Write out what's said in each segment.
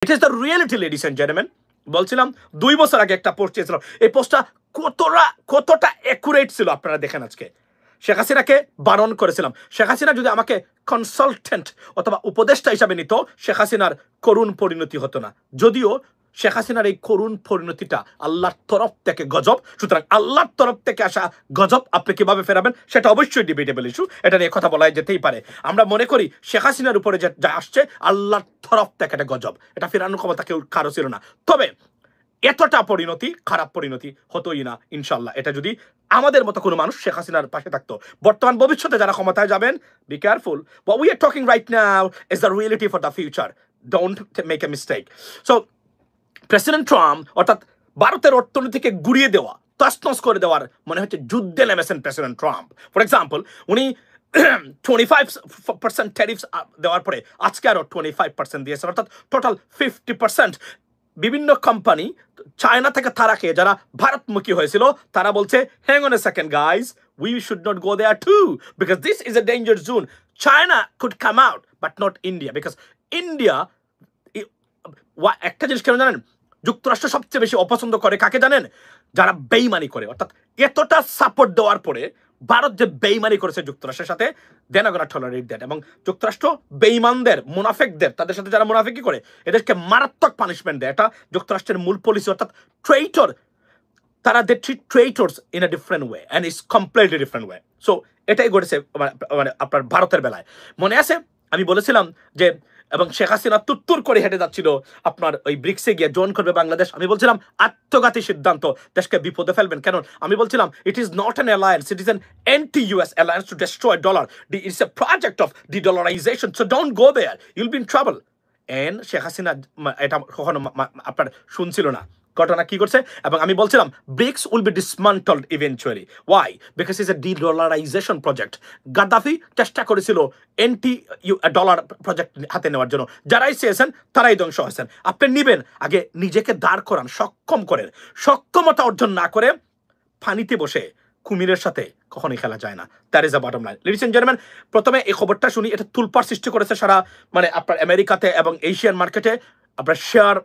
It is the reality ladies and gentleman. বলছিলাম 2 বছর আগে একটা পোস্ট চেয়েছিলাম, এই পোস্টটা কতটা অ্যাকুরেট ছিল আপনারা দেখেন। আজকে শেখ হাসিনাকে বারণ করেছিলাম, শেখ হাসিনা যদি আমাকে কনসালটেন্ট অথবা উপদেষ্টা হিসাবে নিত, শেখ হাসিনার করুণ পরিণতি হতো না। যদিও শেখ হাসিনার এই করুণ পরিণতিটা আল্লাহর তরফ থেকে গজব, সুতরাং আল্লাহর তরফ থেকে আসা গজব আপনি কিভাবে ফেরাবেন সেটা অবশ্যই ডিবেটেবল ইস্যু, এটা নিয়ে কথা বলা যেতেই পারে। আমরা মনে করি শেখ হাসিনার উপরে যা আসছে আল্লাহর তরফ থেকে একটা গজব, এটা ফেরানোর ক্ষমতা কেউ কারো ছিল না। তবে এতটা পরিণতি, খারাপ পরিণতি হতোই না ইনশাল্লাহ, এটা যদি আমাদের মতো কোনো মানুষ শেখ হাসিনার পাশে থাকতো। বর্তমান ভবিষ্যতে যারা ক্ষমতায় যাবেন, be careful, what we are talking right now is the reality for the future, don't make a mistake. So president Trump অর্থাৎ ভারতের অর্থনীতিকে গুড়িয়ে দেওয়া, তছনছ করে দেওয়ার মনে হচ্ছে যুদ্ধে নেমেছেন প্রেসিডেন্ট ট্রাম্প। ফর এক্সাম্পল, উনি 25% ট্যারিফস দেওয়ার পরে আজকে আরো 25% দিয়েছেন, অর্থাৎ টোটাল 50%। বিভিন্ন কোম্পানি চায়না থেকে তারা খেয়ে যারা ভারতমুখী হয়েছিল তারা বলছে, hang on a second guys, we should not go there too because this is a danger zone. China could come out but not India, because India, একটা জিনিস কেন জানেন, যুক্তরাষ্ট্র সবচেয়ে বেশি অপছন্দ করে কাকে জানেন? যারা বেইমানি করে। অর্থাৎ এতটা সাপোর্ট দেওয়ার পরে ভারত যে বেইমানি করেছে যুক্তরাষ্ট্রের সাথে, দেন গোনা টলারেট দেন, এবং যুক্তরাষ্ট্র বেইমানদের, মুনাফেকদের, তাদের সাথে যারা মুনাফেকি করে এদেরকে মারাত্মক পানিশমেন্ট দেয়। এটা যুক্তরাষ্ট্রের মূল পলিসি। অর্থাৎ ট্রেইটর, তারা they treat traitors in a different way and it's completely different way. So এটাই ঘটেছে মানে আপনার ভারতের বেলায়। মনে আছে আমি বলেছিলাম যে, এবং শেখ হাসিনা তুত্তুর করে হেঁটে যাচ্ছিল আপনার ওই ব্রিক্সে গিয়ে জয়েন করবে বাংলাদেশ, আমি বলছিলাম আত্মঘাতী সিদ্ধান্ত, দেশকে বিপদে ফেলবেন। কারণ আমি বলছিলাম it is not an alliance, it is an anti US alliance to destroy dollar, it's a project of dedollarization, so don't go there, you'll be in trouble. And Sheikh Hasina এটা কখনো আপনার শুনছিল না। ঘটনা কি করছে, এবং আমি বলছিলাম BRICS will be dismantled eventually. Why? Because it's a dedollarization project. Gaddafi চেষ্টা করেছিল এন্টি ডলার প্রজেক্ট হাতে নেওয়ার জন্য, যারাই চেয়েছেন তারাই ধ্বংস হয়েছেন। আপনি নিবেন, আগে নিজেকে দাঁড় করান, সক্ষম করেন। সক্ষমতা অর্জন না করে পানিতে বসে কুমিরের সাথে কখনোই খেলা যায় না। That is the bottom line. Ladies and gentleman, প্রথমে এই খবরটা শুনি, এটা তুলপাড় সৃষ্টি করেছে সারা মানে আপনার আমেরিকাতে এবং এশিয়ান মার্কেটে। আপনার শেয়ার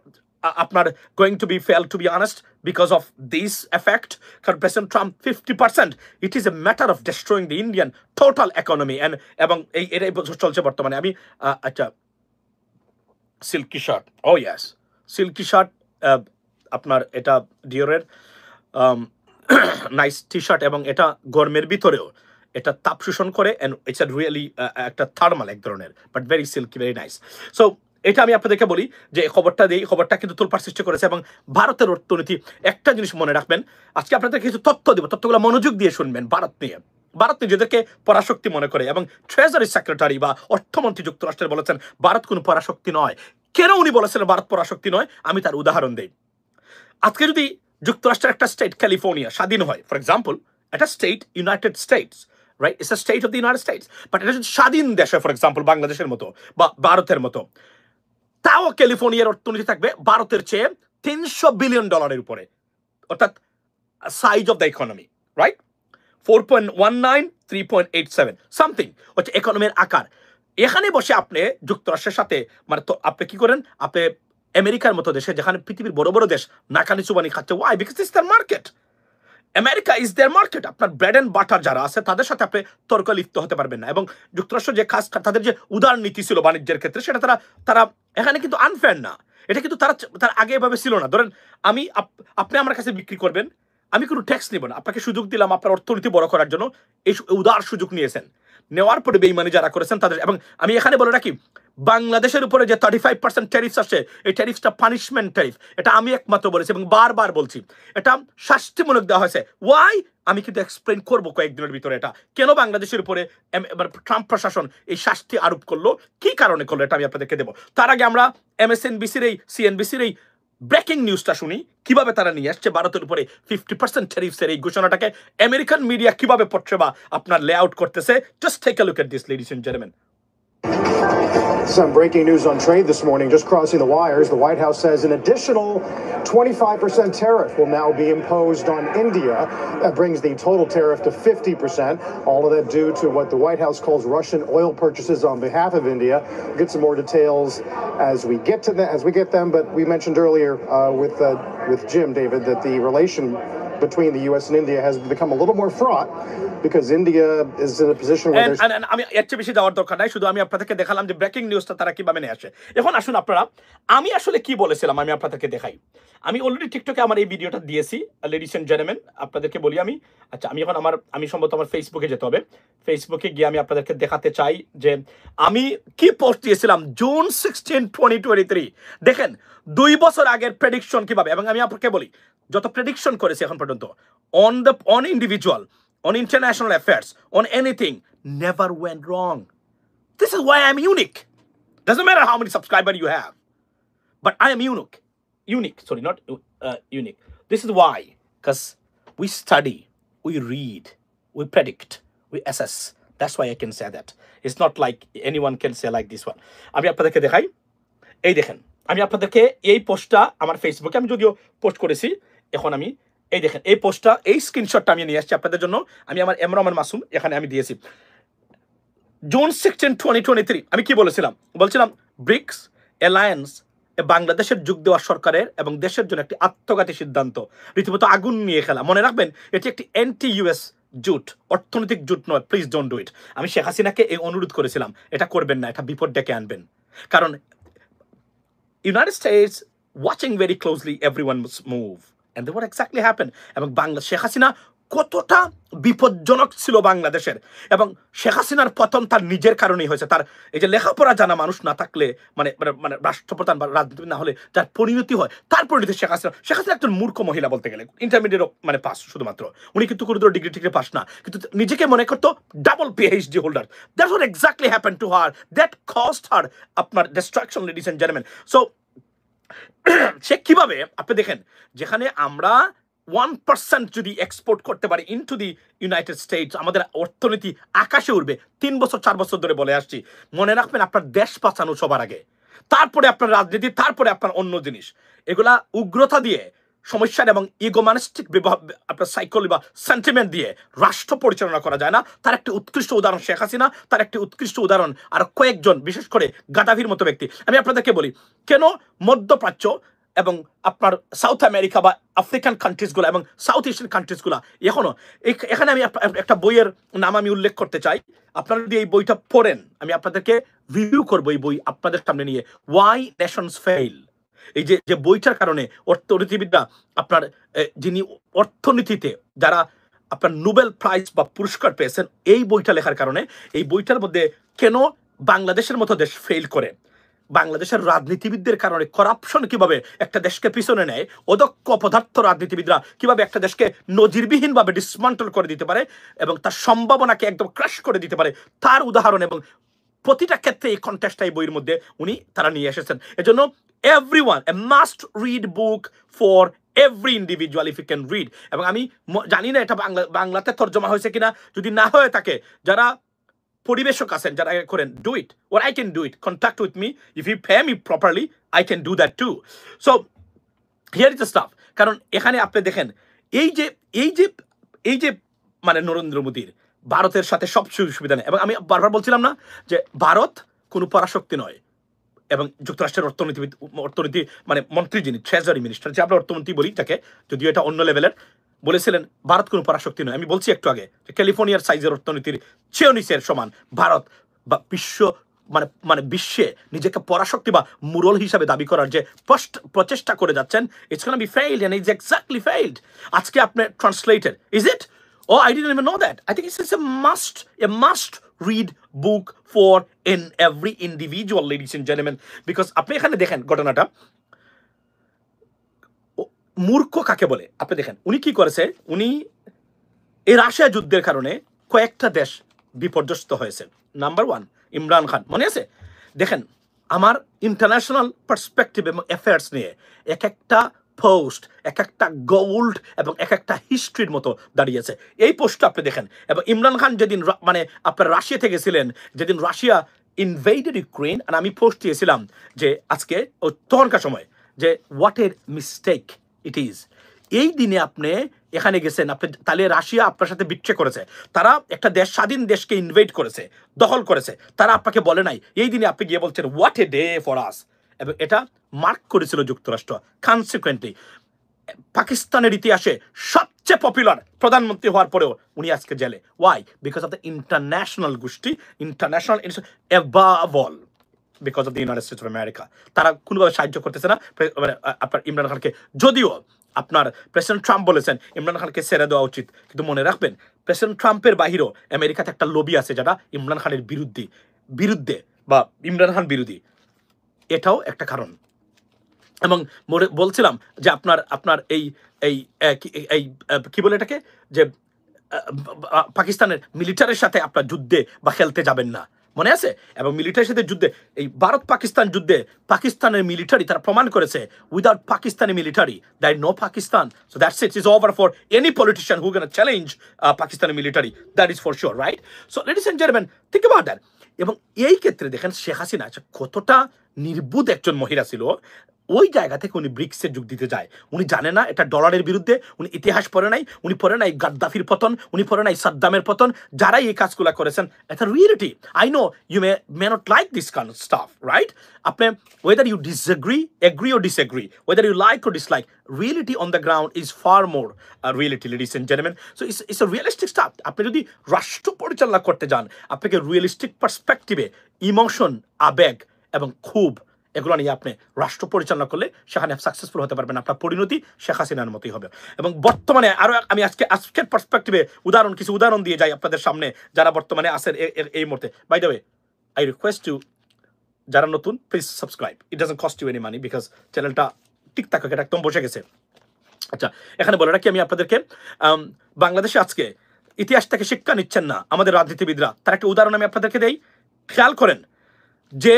আপনার going to be fell, to be honest, because of this effect. কারণ president Trump 50%, it is a matter of destroying the Indian total economy, and এবং এটাই চলছে বর্তমানে। আমি আচ্ছা, সিল্কি শার্ট, ও ইয়েস, সিল্কি শার্ট আপনার এটা ডিওরের নাইস টি শার্ট, এবং এটা গরমের ভিতরেও এটা তাপ শোষণ করে, এন্ড ইটস আ রিয়েলি একটা থার্মাল এক ধরনের, but very silky, very nice. So এটা আমি আপনাদেরকে বলি যে খবরটা দিই, খবরটা কিন্তু তোলপাড় সৃষ্টি করেছে। এবং ভারতের অর্থনীতি, একটা জিনিস মনে রাখবেন, আজকে আপনাদের কিছু তথ্য দিব, তথ্যগুলো মনোযোগ দিয়ে শুনবেন। ভারত নিয়ে, ভারত নিজেদেরকে পরাশক্তি মনে করে, এবং ট্রেজারি সেক্রেটারি বা অর্থমন্ত্রী যুক্তরাষ্ট্রের বলেছেন ভারত কোনো পরাশক্তি নয়। কেন উনি বলেছিলেন ভারত পরাশক্তি নয়, আমি তার উদাহরণ দিই। আজকে যদি যুক্তরাষ্ট্রের একটা স্টেট ক্যালিফোর্নিয়া স্বাধীন হয়, ফর এক্সাম্পল, একটা state United states, right, it's a state of the United states, but এটা যদি স্বাধীন দেশ হয়, ফর এক্সাম্পল বাংলাদেশের মতো বা ভারতের মতো, তাও ক্যালিফোর্নিয়ার অর্থনীতি থাকবে ভারতের চেয়ে $300 বিলিয়ন উপরে, অর্থাৎ size of the economy, right, 4.19 3.87 something হচ্ছে ইকোনমির আকার। এখানে বসে আপনি যুক্তরাষ্ট্রের সাথে মানে তো আপনি কি করেন, আপনি আমেরিকার মতো দেশে, যেখানে পৃথিবীর বড় বড় দেশ নাকানি চুবানি খাচ্ছে, why? Because it's their market, America is their market. আপনার ব্রেড অ্যান্ড বাটার যারা আছে তাদের সাথে আপনি তর্ক লিপ্ত হতে পারবেন না। এবং যুক্তরাষ্ট্র যে খাস তাদের যে উদার নীতি ছিল বাণিজ্যের ক্ষেত্রে, সেটা তারা এখানে কিন্তু আনফেয়ার না, এটা কিন্তু তারা আগে এভাবে ছিল না। ধরেন আপনি আমার কাছে বিক্রি করবেন, আমি কোনো ট্যাক্স নিব না, আপনাকে সুযোগ দিলাম আপনার অর্থনীতি বড় করার জন্য, এই উদার সুযোগ নিয়েছেন, নেওয়ার পরে বেইমানি যারা করেছেন তাদের। এবং আমি এখানে বলে রাখি, বাংলাদেশের উপরে যে 35% ট্যারিফস আসছে, এই ট্যারিফসটা পানিশমেন্ট ট্যারিফ, এটা আমি একমাত্র বলেছি এবং বারবার বলছি, এটা শাস্তিমূলক দেওয়া হয়েছে। ওয়াই? আমি কিন্তু এক্সপ্লেন করবো কয়েকদিনের ভিতরে এটা কেন বাংলাদেশের উপরে ট্রাম্প প্রশাসন এই শাস্তি আরোপ করলো, কি কারণে করলো, এটা আমি আপনাদেরকে দেবো। তার আগে আমরা MSNBCর এই CNBCর এই ব্রেকিং নিউজটা শুনি, কিভাবে তারা নিয়ে আসছে ভারতের উপরে 50% ট্যারিফসের এই ঘোষণাটাকে আমেরিকান মিডিয়া কিভাবে পড়ছে বা আপনার লে আউট করতেছে। Just take a look at this, ladies and gentleman. Some breaking news on trade this morning, just crossing the wires. The White House says an additional 25% tariff will now be imposed on India. That brings the total tariff to 50%. All of that due to what the White House calls Russian oil purchases on behalf of India. We'll get some more details as we get them. But we mentioned earlier with Jim, David, that the relation between the U.S. and India has become a little more fraught because India is in a position where there's... আমি এর চেয়ে বেশি যাওয়ার দরকার নাই, শুধু আমি আপনাদেরকে দেখালাম যে ব্রেকিং নিউজটা তারা কিভাবে নিয়ে আসে। এখন আসুন আপনারা, আমি আসলে কি বলেছিলাম আমি আপনাদেরকে দেখাই। আমি অলরেডি টিকটকে আমার এই ভিডিওটা দিয়েছি, লেডিস এন্ড জেন্টলম্যান, আপনাদেরকে বলি আমি। আচ্ছা, আমি সম্ভবত আমার ফেসবুকে যেতে হবে। ফেসবুকে গিয়ে আমি আপনাদেরকে দেখাতে চাই যে আমি কি পোস্ট দিয়েছিলাম জুন 16, 2023। দেখেন 2 বছর আগের প্রেডিকশন কিভাবে, এবং আমি আপনাকে বলি যত প্রেডিকশন করেছে এখন পর্যন্ত on individual, on international affairs, on anything, never went wrong. This is why I'm unique. Doesn't matter how many subscribers you have, but I am unique. Sorry, not unique. This is why, because we study, we read, we predict, we assess. That's why I can say that. It's not like anyone can say like this one. আমি আপনাদেরকে দেখাই, এই দেখেন, আমি আপনাদেরকে এই পোস্টটা আমার ফেসবুকে আমি যদিও পোস্ট করেছি, এখন আমি এই দেখেন এই পোস্টটা, এই স্ক্রিনশটটা আমি নিয়ে আসছি আপনাদের জন্য। আমি আমার এমরামান মাসুম এখানে আমি দিয়েছি জুন 16, 2023। আমি কি বলেছিলাম? বলছিলাম ব্রিক্স অ্যালায়েন্স বাংলাদেশের যোগ দেওয়া সরকারের এবং দেশের জন্য একটি আত্মঘাতী সিদ্ধান্ত, রীতিমতো আগুন নিয়ে খেলা। মনে রাখবেন, এটি একটি অ্যান্টি ইউএস জোট, অর্থনৈতিক জোট নয়। Please don't do it. আমি শেখ হাসিনাকে এই অনুরোধ করেছিলাম, এটা করবেন না, এটা বিপদ ডেকে আনবেন। কারণ United states watching very closely everyone's move, and what exactly happened, এবং শেখ হাসিনা কতটা বিপজ্জনক ছিল বাংলাদেশের, এবং শেখ হাসিনার পতন তার নিজের কারণেই হয়েছে। তার এই যে লেখাপড়া জানা মানুষ না থাকলে, মানে রাষ্ট্রপ্রধান বা রাজনীতি না হলে যার পরিণতি হয়, তার পরিণতি শেখ হাসিনা একজন মূর্খ মহিলা বলতে গেলে। ইন্টারমিডিয়েট মানে পাস শুধুমাত্র, উনি কিন্তু কোনো ডিগ্রি টিগ্রি পাস না, কিন্তু নিজেকে মনে করতো double PhD holder. That's what exactly happen to her, that cost her আপনার destruction, ladies and gentleman. So সে কিভাবে, আপনি দেখেন, যেখানে আমরা 1% যদি এক্সপোর্ট করতে পারি ইনটু দি ইউনাইটেড স্টেটস, আমাদের অর্থনীতি আকাশে উঠবে। 3 বছর 4 বছর ধরে বলে আসছি। মনে রাখবেন, আপনার দেশ বাঁচানো সবার আগে, তারপরে আপনার রাজনীতি, তারপরে আপনার অন্য জিনিস। এগুলা উগ্রতা দিয়ে, সমস্যার এবং ইগোমানিস্টিক আপনার সাইকোলজি বা সেন্টিমেন্ট দিয়ে রাষ্ট্র পরিচালনা করা যায় না। তার একটি উৎকৃষ্ট উদাহরণ শেখ হাসিনা, তার একটি উৎকৃষ্ট উদাহরণ আর কয়েকজন, বিশেষ করে গাদাফির মতো ব্যক্তি। আমি আপনাদেরকে বলি, কেন মধ্যপ্রাচ্য এবং আপনার সাউথ আমেরিকা বা আফ্রিকান কান্ট্রিজগুলো এবং সাউথ এশিয়ান কান্ট্রিজগুলো এখনো, এখানে আমি একটা বইয়ের নাম আমি উল্লেখ করতে চাই। আপনারা যদি এই বইটা পড়েন, আমি আপনাদেরকে রিভিউ করবো এই বই আপনাদের সামনে নিয়ে, ওয়াই নেশনস ফেইল। এই যে বইটার কারণে অর্থনীতিবিদরা, আপনার যিনি অর্থনীতিতে যারা আপনার নোবেল প্রাইজ বা পুরস্কার পেয়েছেন, এই বইটা লেখার কারণে, এই বইটার মধ্যে কেন বাংলাদেশের মতো দেশ ফেল করে, বাংলাদেশের রাজনীতিবিদদের কারণে করাপশন কিভাবে একটা দেশকে পিছনে নেয়, অদক্ষ অপদার্থ রাজনীতিবিদরা কিভাবে একটা দেশকে নজিরবিহীনভাবে ডিসমান্টল করে দিতে পারে এবং তার সম্ভাবনাকে একদম ক্রাশ করে দিতে পারে, তার উদাহরণ এবং প্রতিটা ক্ষেত্রে এই কন্টেস্টটা এই বইয়ের মধ্যে তারা নিয়ে এসেছেন। এজন্য everyone a must read book for every individual if you can read। এবং আমি জানি না এটা বাংলাতে তর্জমা হয়েছে কিনা, যদি না হয়ে থাকে, যারা পরিবেশক আছেন যারা করেন, do it, or I can do it, contact with me, if you pay me properly I can do that too। so here is the stuff। কারণ এখানে আপনি দেখেন, এই যে মানে নরেন্দ্র মোদীর ভারতের সাথে সব সুবিধা নেই, এবং আমি বারবার বলছিলাম না যে ভারত কোনো পরাশক্তি নয়, এবং যুক্তরাষ্ট্রের অর্থনীতি মানে মন্ত্রী, যিনি ট্রেজারি মিনিস্টার, যে আমরা অর্থমন্ত্রী বলি তাকে, যদিও এটা অন্য লেভেলের, বলেছিলেন ভারত কোনো পরাশক্তি নয়। আমি বলছি একটু আগে যে ক্যালিফোর্নিয়ার সাইজের অর্থনীতির চেয়েও নিচের সমান ভারত, বা মানে বিশ্বে নিজেকে পরাশক্তি বা মুরল হিসাবে দাবি করার যে প্রচেষ্টা করে যাচ্ছেন, it's gonna be failed, and it's exactly failed. আজকে আপনি translated, is it? Oh, I didn't even know that. I think it's a must read book for every individual, ladies and gentlemen, because আপনি এখানে দেখেন ঘটনাটা, মূর্খ কাকে বলে আপনি দেখেন। উনি কি করেছে, উনি এই রাশিয়া যুদ্ধের কারণে কয়েকটা দেশ বিপর্যস্ত হয়েছে। নাম্বার 1 ইমরান খান, মনে আছে? দেখেন, আমার ইন্টারন্যাশনাল পার্সপেক্টিভ এবং অ্যাফেয়ার্স নিয়ে এক একটা পোস্ট এক একটা গোল্ড এবং এক একটা হিস্ট্রির মতো দাঁড়িয়েছে। এই পোস্টটা আপনি দেখেন, এবং ইমরান খান যেদিন মানে আপনার রাশিয়াতে গেছিলেন, যেদিন রাশিয়া ইনভেডেড ইউক্রেন, আর আমি পোস্ট দিয়েছিলাম যে আজকে ও তখনকার সময় যে হোয়াট এর মিস্টেক ইট ইজ। এই দিনে আপনি এখানে গেছেন, আপনি তাহলে রাশিয়া আপনার সাথে বিট্রে করেছে, তারা একটা দেশ, স্বাধীন দেশকে ইনভেড করেছে, দখল করেছে, তারা আপনাকে বলে নাই, এই দিনে আপনি গিয়ে বলছেন what a day for us. এবং এটা মার্ক করেছিল যুক্তরাষ্ট্র। কনসিকুয়েন্টলি পাকিস্তানের ইতিহাসে সবচেয়ে পপুলার প্রধানমন্ত্রী হওয়ার পরেও উনি আজকে জেলে। Why? Because of the international গোষ্ঠী, international above all because of the United States of America. তারা কোনোভাবে সাহায্য করতেছে না মানে আপনার ইমরান খানকে। যদিও আপনার প্রেসিডেন্ট ট্রাম্প বলেছেন ইমরান খানকে ছেড়ে দেওয়া উচিত, কিন্তু মনে রাখবেন প্রেসিডেন্ট ট্রাম্পের বাহিরেও আমেরিকাতে একটা লবি আছে যারা ইমরান খানের বিরুদ্ধে বা ইমরান খান বিরোধী। এটাও একটা কারণ। এবং বলছিলাম যে আপনার এই এই এই কি বলে এটাকে, যে পাকিস্তানের মিলিটারির সাথে আপনার যুদ্ধে বা খেলতে যাবেন না, মনে আছে? এবং মিলিটারির সাথে যুদ্ধে, এই ভারত পাকিস্তান যুদ্ধে পাকিস্তানের মিলিটারি তারা প্রমাণ করেছে without Pakistani military that no Pakistan. So that's it is over for any politician who gonna challenge Pakistani military, that is for sure, right? So ladies and gentleman, think about that. এবং এই ক্ষেত্রে দেখেন শেখ হাসিনা কতটা নির্বুধ একজন মহিলা ছিল। ওই জায়গা থেকে উনি ব্রিক্সে যোগ দিতে যায়। উনি জানে না এটা ডলারের বিরুদ্ধে, উনি ইতিহাস পড়ে নাই, উনি পড়ে নাই গাদ্দাফির পতন, উনি পড়ে নাই সাদ্দামের পতন, যারাই এই কাজগুলো করেছেন। এটা reality. I know you may not like this kind of stuff, right? আপনি whether you agree or disagree, whether you like or dislike, reality on the ground is far more reality, ladies and gentlemen. So it's a realistic stuff. আপনি যদি রাষ্ট্র পরিচালনা করতে যান, আপনাকে realistic পার্সপেক্টিভে emotion, আবেগ এবং ক্ষোভ এগুলো নিয়ে আপনি রাষ্ট্র পরিচালনা করলে সেখানে সাকসেসফুল হতে পারবেন। আপনার পরিণতি শেখ হাসিনার মতোই হবে। এবং বর্তমানে আরো আমি আজকের পার্সপেক্টিভে কিছু উদাহরণ দিয়ে যাই আপনাদের সামনে, যারা বর্তমানে আছেন এই মুহূর্তে। By the way, I request you, যারা নতুন, please subscribe. It doesn't cost you any money because চ্যানেলটা টিকটাক এটা একদম বসে গেছে। আচ্ছা, এখানে বলে রাখি আমি আপনাদেরকে, বাংলাদেশে আজকে ইতিহাস থেকে শিক্ষা নিচ্ছেন না আমাদের রাজনীতিবিদরা। তার একটা উদাহরণ আমি আপনাদেরকে দেই। খেয়াল করেন যে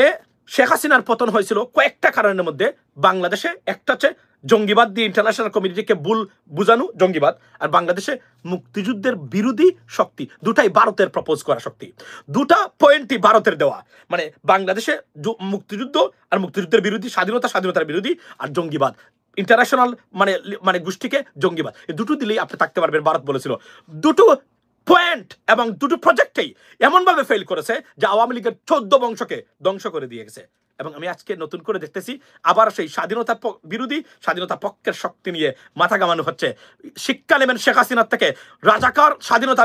শেখ হাসিনার পতন হয়েছিল কয়েকটা কারণের মধ্যে। বাংলাদেশে একটা হচ্ছে জঙ্গিবাদ দিয়ে ইন্টারন্যাশনাল কমিউনিটিকে বুঝানো জঙ্গিবাদ, আর বাংলাদেশে মুক্তিযুদ্ধের বিরোধী শক্তি, দুটাই ভারতের প্রপোজ করা শক্তি, দুটা পয়েন্টই ভারতের দেওয়া। মানে বাংলাদেশে মুক্তিযুদ্ধ আর মুক্তিযুদ্ধের বিরোধী, স্বাধীনতার বিরোধী, আর জঙ্গিবাদ ইন্টারন্যাশনাল মানে গোষ্ঠীকে জঙ্গিবাদ, এই দুটো দিলেই আপনি থাকতে পারবেন। ভারত বলেছিল দুটো পয়েন্ট এবং দুটো প্রজেক্টেই এমনভাবে ফেল করেছে যে আওয়ামী লীগের 14 বংশকে ধ্বংস করে দিয়ে গেছে। এবং আমি আজকে নতুন করে দেখতেছি আবার সেই স্বাধীনতা বিরোধী, স্বাধীনতা পক্ষের শক্তি নিয়ে মাথা ঘামানো হচ্ছে। শিক্ষা নেবেন শেখ হাসিনার থেকে। রাজাকার, স্বাধীনতা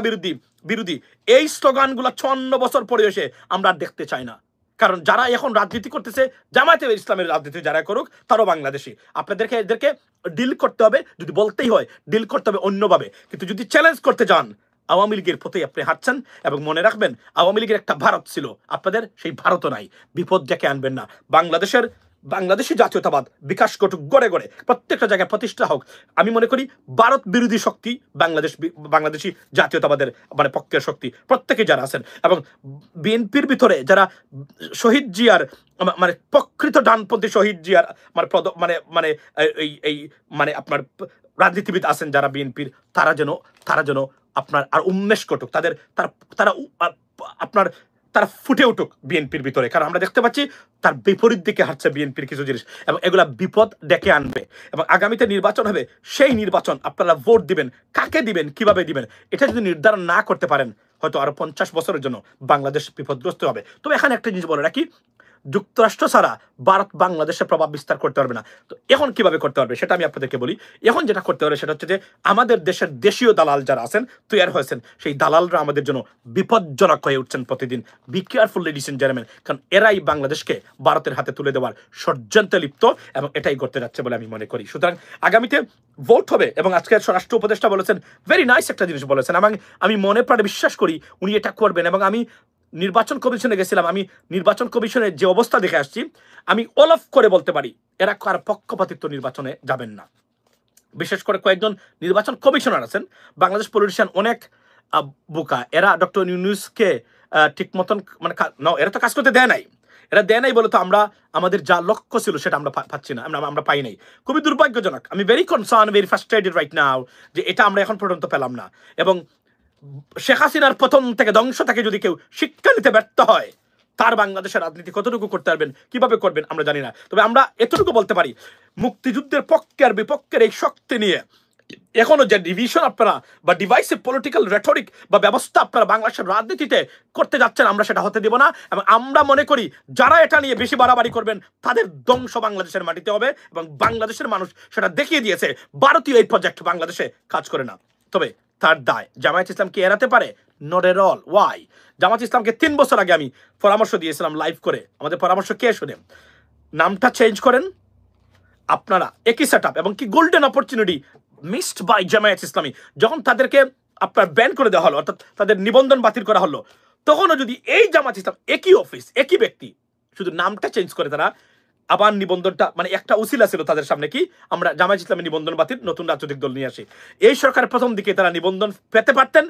বিরোধী এই স্লোগানগুলো 54 বছর পরে এসে আমরা দেখতে চাই না। কারণ যারা এখন রাজনীতি করতেছে, জামায়াতে ইসলামের রাজনীতি যারা করুক, তারও বাংলাদেশি। আপনাদেরকে এদেরকে ডিল করতে হবে, যদি বলতেই হয় ডিল করতে হবে অন্যভাবে। কিন্তু যদি চ্যালেঞ্জ করতে যান, আওয়ামী লীগের পথেই আপনি হাঁটছেন। এবং মনে রাখবেন, আওয়ামী লীগের একটা ভারত ছিল, আপনাদের সেই ভারতও নাই। বিপদ ডেকে আনবেন না। বাংলাদেশি জাতীয়তাবাদ বিকাশ ঘটুক, গড়ে প্রত্যেকটা জায়গায় প্রতিষ্ঠা হোক। আমি মনে করি ভারত বিরোধী শক্তি বাংলাদেশি জাতীয়তাবাদের মানে পক্ষের শক্তি প্রত্যেকে যারা আছেন। এবং বিএনপির ভিতরে যারা শহীদ জিয়ার মানে প্রকৃত ডানপন্থী শহীদ জিয়ার মানে এই মানে আপনার রাজনীতিবিদ আছেন যারা বিএনপির, তারা যেন আপনার আর উন্মেষ ঘটুক, তারা ফুটে উঠুক বিএনপির ভিতরে। কারণ আমরা দেখতে পাচ্ছি তার বিপরীত দিকে হাঁটছে বিএনপির কিছু জিনিস, এবং এগুলা বিপদ ডেকে আনবে। এবং আগামীতে নির্বাচন হবে, সেই নির্বাচন আপনারা ভোট দিবেন, কাকে দিবেন, কিভাবে দিবেন, এটা যদি নির্ধারণ না করতে পারেন, হয়তো আরো 50 বছরের জন্য বাংলাদেশ বিপদগ্রস্ত হবে। তবে এখানে একটা জিনিস বলে রাখি, যুক্তরাষ্ট্র ছাড়া ভারত বাংলাদেশে প্রভাব বিস্তার করতে পারবে না। তো এখন কিভাবে করতে পারবে সেটা আমি আপনাদেরকে বলি। এখন যেটা করতে হবে সেটা হচ্ছে যে আমাদের দেশের দেশীয় দালাল যারা আছেন, তৈরি হয়েছেন, সেই দালালরা আমাদের জন্য বিপজ্জনক হয়ে উঠছেন প্রতিদিন। Be careful ladies and gentleman, কারণ এরাই বাংলাদেশকে ভারতের হাতে তুলে দেওয়ার ষড়যন্ত্রে লিপ্ত, এবং এটাই করতে যাচ্ছে বলে আমি মনে করি। সুতরাং আগামীতে ভোট হবে, এবং আজকে স্বরাষ্ট্র উপদেষ্টা বলেছেন ভেরি নাইস একটা জিনিস বলেছেন, এবং আমি মনে প্রাণে বিশ্বাস করি উনি এটা করবেন। এবং আমি নির্বাচন কমিশনে গেছিলাম, আমি নির্বাচন কমিশনের যে অবস্থা দেখে আসছি, আমি অল অফ করে বলতে পারি এরা কার পক্ষপাতিত্ব নির্বাচনে যাবেন না। বিশেষ করে কয়েকজন নির্বাচন কমিশনার আছেন, বাংলাদেশ পলিটিশিয়ান অনেক বোকা। এরা ডক্টর ইউনূসকে ঠিক মতন মানে এরা তো কাজ করতে দেয় নাই বলে তো আমরা আমাদের যা লক্ষ্য ছিল সেটা আমরা পাচ্ছি না, আমরা পাই নাই। খুবই দুর্ভাগ্যজনক। আমি very concern, very frustrated right now যে এটা আমরা এখন পর্যন্ত পেলাম না। এবং শেখ হাসিনার প্রথম থেকে ধ্বংস থেকে যদি কেউ শিক্ষা নিতে ব্যর্থ হয়, তার বাংলাদেশের রাজনীতি কতটুকু করতে পারবেন, কিভাবে করবেন আমরা জানি না। তবে আমরা এতটুকু বলতে পারি, মুক্তিযুদ্ধের পক্ষে আর বিপক্ষের এই শক্তি নিয়ে এখনো যে ডিভিশন আপনারা বা ডিভাইসিভ পলিটিক্যাল রেটরিক বা ব্যবস্থা আপনারা বাংলাদেশের রাজনীতিতে করতে যাচ্ছেন, আমরা সেটা হতে দেব না। এবং আমরা মনে করি যারা এটা নিয়ে বেশি বাড়াবাড়ি করবেন তাদের ধ্বংস বাংলাদেশের মাটিতে হবে। এবং বাংলাদেশের মানুষ সেটা দেখিয়ে দিয়েছে, ভারতীয় এই প্রজেক্ট বাংলাদেশে কাজ করে না। তবে তার দায় জামায়াত ইসলাম কি এড়াতে পারে? Not at all. Why? Jamaat ইসলামকে 3 বছর আগে আমি পরামর্শ দিয়েছিলাম লাইভ করে, আমাদের পরামর্শ কে শুনে? নামটা চেঞ্জ করেন আপনারা, একই সেট আপ এবং কি golden opportunity missed by Jamaat Islami. যখন তাদেরকে আপনার ব্যান করে দেওয়া হলো, অর্থাৎ তাদের নিবন্ধন বাতিল করা হলো, তখনও যদি এই জামায়াত ইসলাম একই অফিস একই ব্যক্তি শুধু নামটা চেঞ্জ করে তারা আবার নিবন্ধনটা, মানে একটা উসিলা ছিল তাদের সামনে কি আমরা জামায়াত ইসলামের নিবন্ধন বাতিল, নতুন রাজনৈতিক দল নিয়ে আসি। এই সরকারের প্রথম দিকে তারা নিবন্ধন পেতে পারতেন।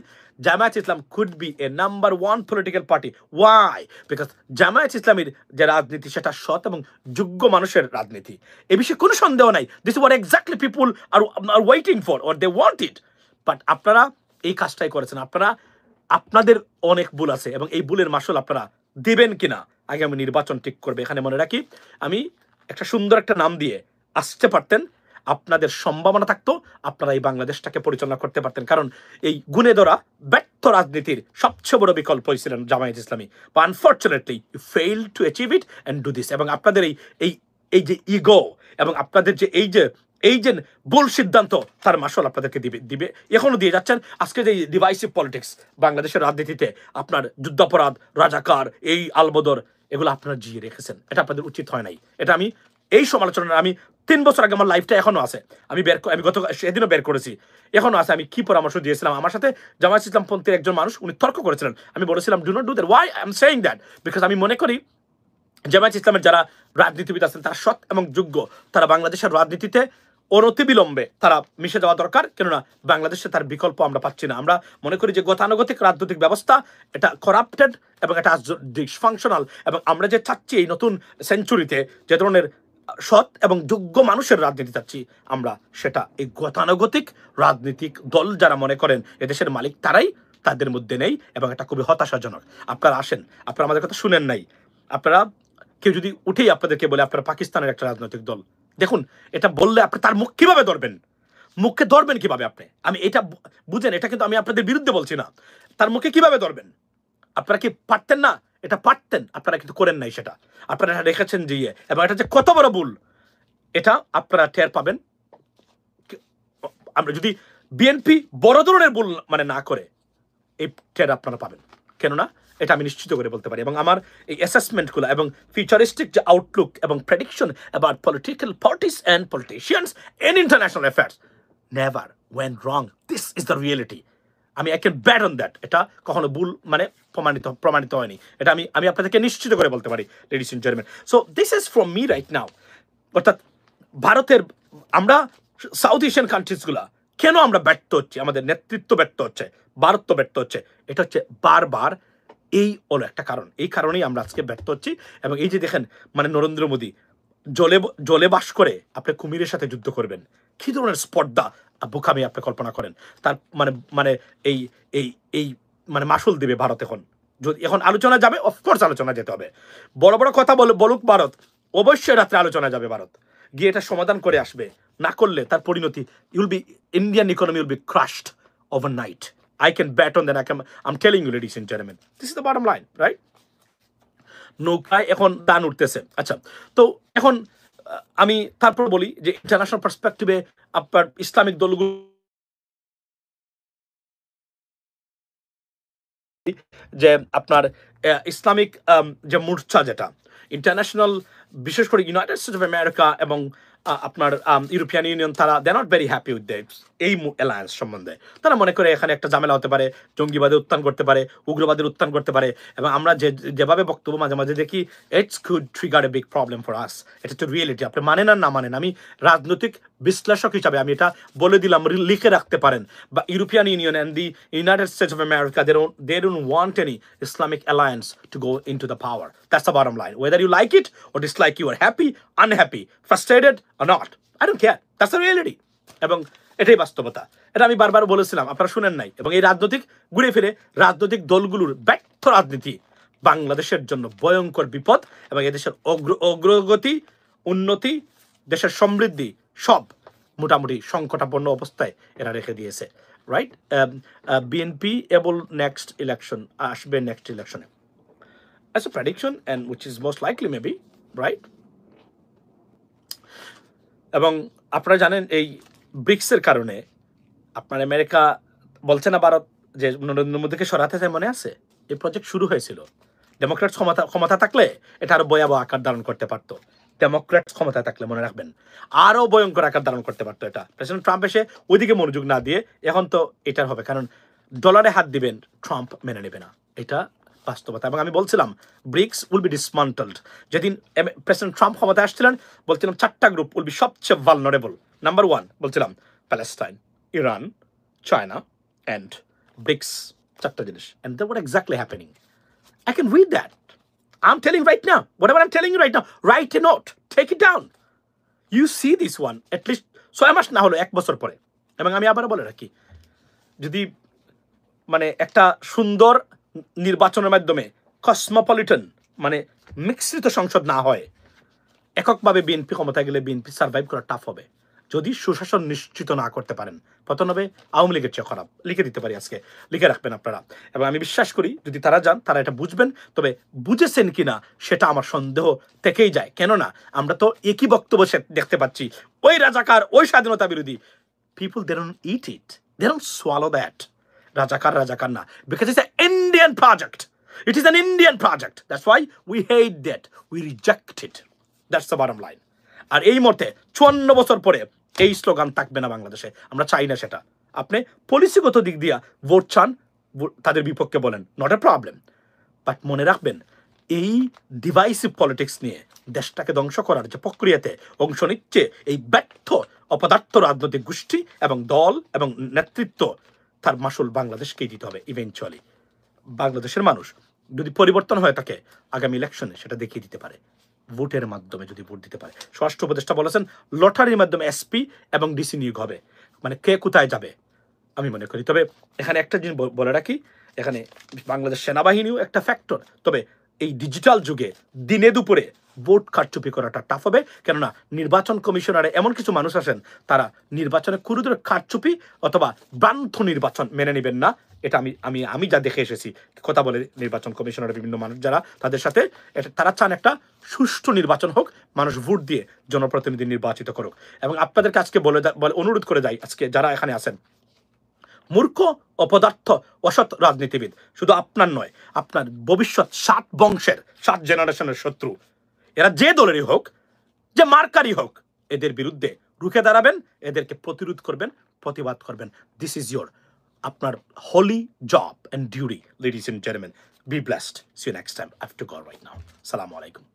Jamaat Islam could be a number 1 political party. Why? Because Jamaat ইসলামের যে রাজনীতি সেটা সৎ এবং যোগ্য মানুষের রাজনীতি, এ বিষয়ে কোনো সন্দেহ নাই। This what exactly people are waiting for, or they want it. But আপনারা এই কাজটাই করেছেন। আপনাদের অনেক ভুল আছে এবং এই ভুলের মাসুল আপনারা দিবেন কিনা আগামী নির্বাচন ঠিক করবে। এখানে মনে রাখি, আমি একটা সুন্দর একটা নাম দিয়ে আসতে পারতেন, আপনাদের সম্ভাবনা থাকতো, আপনারা এই বাংলাদেশটাকে পরিচালনা করতে পারতেন। কারণ এই গুণে ধরা ব্যর্থ রাজনীতির সবচেয়ে বড় বিকল্প ছিলেন জামায়াত ইসলামী। বা unfortunately you fail to achieve it and do this. এবং আপনাদের এই যে ইগো এবং আপনাদের যে এই যে ভুল সিদ্ধান্ত, তার মাসল আপনাদেরকে দিবে এখনো দিয়ে যাচ্ছেন। আজকে যে ডিভাইসিভ পলিটিক্স বাংলাদেশের রাজনীতিতে আপনার যুদ্ধাপরাধ, রাজাকার, এই আলবদর, এগুলো আপনারা জিয়ে রেখেছেন, এটা আপনাদের উচিত হয় নাই। এটা আমি এই সমালোচনা আমি 3 বছর আগে আমার লাইফটা এখনো আছে, আমি গত সেদিনও বের করেছি, এখনো আছে। আমি কি পরামর্শ দিয়েছিলাম? আমার সাথে জামায়াত ইসলাম পন্থীর একজন মানুষ উনি তর্ক করেছিলেন, আমি বলেছিলাম do not do that. Why I am saying that? Because আমি মনে করি জামায়াত ইসলামের যারা রাজনীতিবিদ আছেন তারা সৎ এবং যোগ্য, তারা বাংলাদেশের রাজনীতিতে অনতিবিলম্বে তারা মিশে যাওয়া দরকার। কেননা বাংলাদেশে তার বিকল্প আমরা পাচ্ছি না। আমরা মনে করি যে গতানুগতিক রাজনৈতিক ব্যবস্থা এটা করাপ্টেড এবং এটা ডিসফাংশনাল। এবং আমরা যে চাচ্ছি এই নতুন সেঞ্চুরিতে যে ধরনের সৎ এবং যোগ্য মানুষের রাজনীতি চাচ্ছি আমরা, সেটা এই গতানুগতিক রাজনৈতিক দল যারা মনে করেন এদেশের মালিক, তারাই তাদের মধ্যে নেই। এবং এটা খুবই হতাশাজনক। আপনারা আসেন, আপনারা আমাদের কথা শুনেন নাই। আপনারা কেউ যদি উঠেই আপনাদেরকে বলে আপনারা পাকিস্তানের একটা রাজনৈতিক দল, দেখুন এটা বললে আপনি তার মুখ কিভাবে ধরবেন? মুখে ধরবেন কিভাবে আপনি? আমি এটা বুঝেন, এটা কিন্তু আমি আপনাদের বিরুদ্ধে বলছি না। তার মুখে কিভাবে ধরবেন? আপনারা কি পারতেন না? এটা পারতেন, আপনারা কিন্তু করেন নাই সেটা। আপনারা এটা রেখেছেন জিয়ে, এবং এটা যে কত বড় ভুল এটা আপনারা টের পাবেন। আমরা যদি বিএনপি বড় ধরনের ভুল মানে না করে, এই টের আপনারা পাবেন। কেননা এটা আমি নিশ্চিত করে বলতে পারি। এবং আমার এই অ্যাসেসমেন্টগুলো এবং ফিউচারিস্টিক যে আউটলুক এবং prediction about political parties and politicians in international affairs never went wrong. This is the reality. আমি I can bet on that. এটা কখনো ভুল মানে প্রমাণিত হয়নি। এটা আমি আপনাদেরকে নিশ্চিত করে বলতে পারি, ladies and gentleman. So this is from me right now. অর্থাৎ ভারতের, আমরা সাউথ এশিয়ান কান্ট্রিজগুলা কেন আমরা ব্যর্থ হচ্ছি? আমাদের নেতৃত্ব ব্যর্থ হচ্ছে, ভারত তো ব্যর্থ হচ্ছে। এটা হচ্ছে বারবার এই হলো একটা কারণ। এই কারণেই আমরা আজকে ব্যর্থ হচ্ছি। এবং এই যে দেখেন, মানে নরেন্দ্র মোদী জলে বাস করে আপনি কুমিরের সাথে যুদ্ধ করবেন, কি ধরনের স্পর্ধা বোকামি আপনি কল্পনা করেন? তার মানে এই এই এই মানে মাসুল দিবে ভারত। এখন আলোচনা যাবে, অফকোর্স আলোচনা যেতে হবে। বড় বড় কথা বলুক ভারত, অবশ্যই রাত্রে আলোচনা যাবে ভারত, গিয়ে এটা সমাধান করে আসবে। না করলে তার পরিণতি Indian economy will be crushed overnight. I can bet on that. I'm telling you, ladies and gentlemen, this is the bottom line, right? নৌকায় এখন দান উঠতেছে। আচ্ছা, তো এখন আমি তারপর বলি যে ইন্টারন্যাশনাল পার্সপেক্টিভে আপনার ইসলামিক দলগুলো যে আপনার ইসলামিক যে মোর্চা, যেটা ইন্টারন্যাশনাল, বিশেষ করে ইউনাইটেড স্টেটস অফ আমেরিকা এবং আপনার ইউরোপিয়ান ইউনিয়ন, তারা they not very happy with এই অ্যালায়েন্স সম্বন্ধে। তারা মনে করে এখানে একটা ঝামেলা হতে পারে, জঙ্গিবাদের উত্থান করতে পারে, উগ্রবাদের উত্থান করতে পারে। এবং আমরা যেভাবে বক্তব্য মাঝে মাঝে দেখি, it's could trigger a big problem for us. এটা হচ্ছে রিয়েলিটি। আপনি মানেন আর না মানেন, আমি রাজনৈতিক বিশ্লেষক হিসাবে আমি এটা বলে দিলাম, লিখে রাখতে পারেন। বা European union and the United States of America, they don't want any Islamic alliance to go into the power. That's the bottom line. Whether you like it or dislike, you are happy, unhappy, frustrated or not, I don't care. That's the reality. এবং এটাই বাস্তবতা। এটা আমি বারবার বলেছিলাম, আপনারা শুনেন নাই। এবং এই রাজনৈতিক ঘুরে ফিরে রাজনৈতিক দলগুলোর ব্যর্থ রাজনীতি বাংলাদেশের জন্য ভয়ঙ্কর বিপদ এবং এদেশের অগ্রগতি, উন্নতি, দেশের সমৃদ্ধি সব মোটামুটি সংকটাপন্ন অবস্থায় এরা রেখে দিয়েছে, right? BNP able next election আসবে, নেক্সট ইলেকশনে as a prediction, and which is most likely maybe, right? এবং আপনারা জানেন এই ব্রিক্সের কারণে আপনার আমেরিকা বলছে না ভারত যে নরেন্দ্র মোদীকে সরাতে চায়, মনে আছে? এই প্রজেক্ট শুরু হয়েছিল ডেমোক্র্যাটস ক্ষমতা থাকলে এটা আরো ভয়াবহ আকার ধারণ করতে পারতো। ডেমোক্র্যাটস ক্ষমতা থাকলে মনে রাখবেন আরো ভয়ঙ্কর আকার ধারণ করতে পারতো এটা। প্রেসিডেন্ট ট্রাম্প এসে ওইদিকে মনোযোগ না দিয়ে এখন তো এটার হবে, কারণ ডলারে হাত দিবেন ট্রাম্প মেনে নেবে না, এটা বাস্তবতা। এবং আমি বলছিলাম ব্রিক্স উইল বি ডিসমান্টলড। যেদিন প্রেসিডেন্ট ট্রাম্প ক্ষমতায় আসছিলেন বলছিলাম 4টা গ্রুপ উইল বি সবচেয়ে ভালনারেবল। নাম্বার 1 বলছিলাম Palestine, Iran, China and BRICS, 4টা জিনিস। And that what exactly happening. I can read that. I'm telling right now. Whatever I'm telling you right now, write a note. Take it down. You see this one at least 6 মাস না হলো 1 বছর পরে। এবং আমি আবার বলে রাখি, যদি মানে একটা সুন্দর নির্বাচনের মাধ্যমে কসমোপলিটন মানে মিশ্রিত সংসদ না হয়, এককভাবে বিএনপি ক্ষমতায় গেলে বিএনপি সার্ভাইভ করা টাফ হবে। যদি সুশাসন নিশ্চিত না করতে পারেন, পতন হবে আওয়ামী লীগের চেয়ে খারাপ। লিখে দিতে পারি আজকে, লিখে রাখবেন আপনারা। এবং আমি বিশ্বাস করি যদি তারা যান তারা এটা বুঝবেন, তবে বুঝেছেন কিনা সেটা আমার সন্দেহ থেকেই যায়। কেননা আমরা তো একই বক্তব্য দেখতে পাচ্ছি, ওই রাজাকার, ওই স্বাধীনতা বিরোধী। People they don't eat it, they don't swallow that. রাজাকার না, because it's an Indian project. It is an Indian project. That's why we hate that. We reject it. That's the bottom line. আর এই মুহূর্তে 54 বছর পরে এই slogan থাকবে না বাংলাদেশে, আমরা চাই না সেটা। আপনি পলিসিগত দিক দিয়া ভোট চান, তাদের বিপক্ষে বলেন, নট এ প্রবলেম। বাট মনে রাখবেন এই ডিভাইসিভ পলিটিক্স নিয়ে দেশটাকে ধ্বংস করার যে প্রক্রিয়াতে অংশ নিচ্ছে এই ব্যর্থ অপদার্থ রাজনৈতিক গোষ্ঠী এবং দল এবং নেতৃত্ব, তার মাসুল বাংলাদেশকেই দিতে হবে ইভেনচুয়ালি। বাংলাদেশের মানুষ যদি পরিবর্তন হয়ে থাকে আগামী ইলেকশনে সেটা দেখিয়ে দিতে পারে, ভোটের মাধ্যমে যদি ভোট দিতে পারে। স্বরাষ্ট্র উপদেষ্টা বলেছেন লটারির মাধ্যমে এসপি এবং ডিসি নিয়োগ হবে, মানে কে কোথায় যাবে আমি মনে করি। তবে এখানে একটা জিনিস বলে রাখি, এখানে বাংলাদেশ সেনাবাহিনীও একটা ফ্যাক্টর। তবে এই ডিজিটাল যুগে দিনে দুপুরে ভোট কারচুপি করাটা টাফ হবে, কেননা নির্বাচন কমিশনারে এমন কিছু মানুষ আছেন তারা নির্বাচনে কুরুদের কারচুপি অথবা ভ্রান্ত নির্বাচন মেনে নেবেন না। এটা আমি যা দেখে এসেছি, কথা বলে নির্বাচন কমিশনারের বিভিন্ন মানুষ যারা, তাদের সাথে তারা চান একটা সুষ্ঠু নির্বাচন হোক, মানুষ ভোট দিয়ে জনপ্রতিনিধি নির্বাচিত করুক। এবং আপনাদেরকে আজকে বলে অনুরোধ করে যাই, আজকে যারা এখানে আছেন, মূর্খ, অপদার্থ, অসৎ রাজনীতিবিদ শুধু আপনার নয়, আপনার ভবিষ্যৎ 7 বংশের 7 জেনারেশনের শত্রু, এরা যে দলেরই হোক, যে মার্কারই হোক, এদের বিরুদ্ধে রুখে দাঁড়াবেন, এদেরকে প্রতিরোধ করবেন, প্রতিবাদ করবেন। দিস ইজ ইয়োর আপনার holy job and duty, ladies and gentlemen. Be blessed. See you next time. I have to go right now. Assalamu alaikum.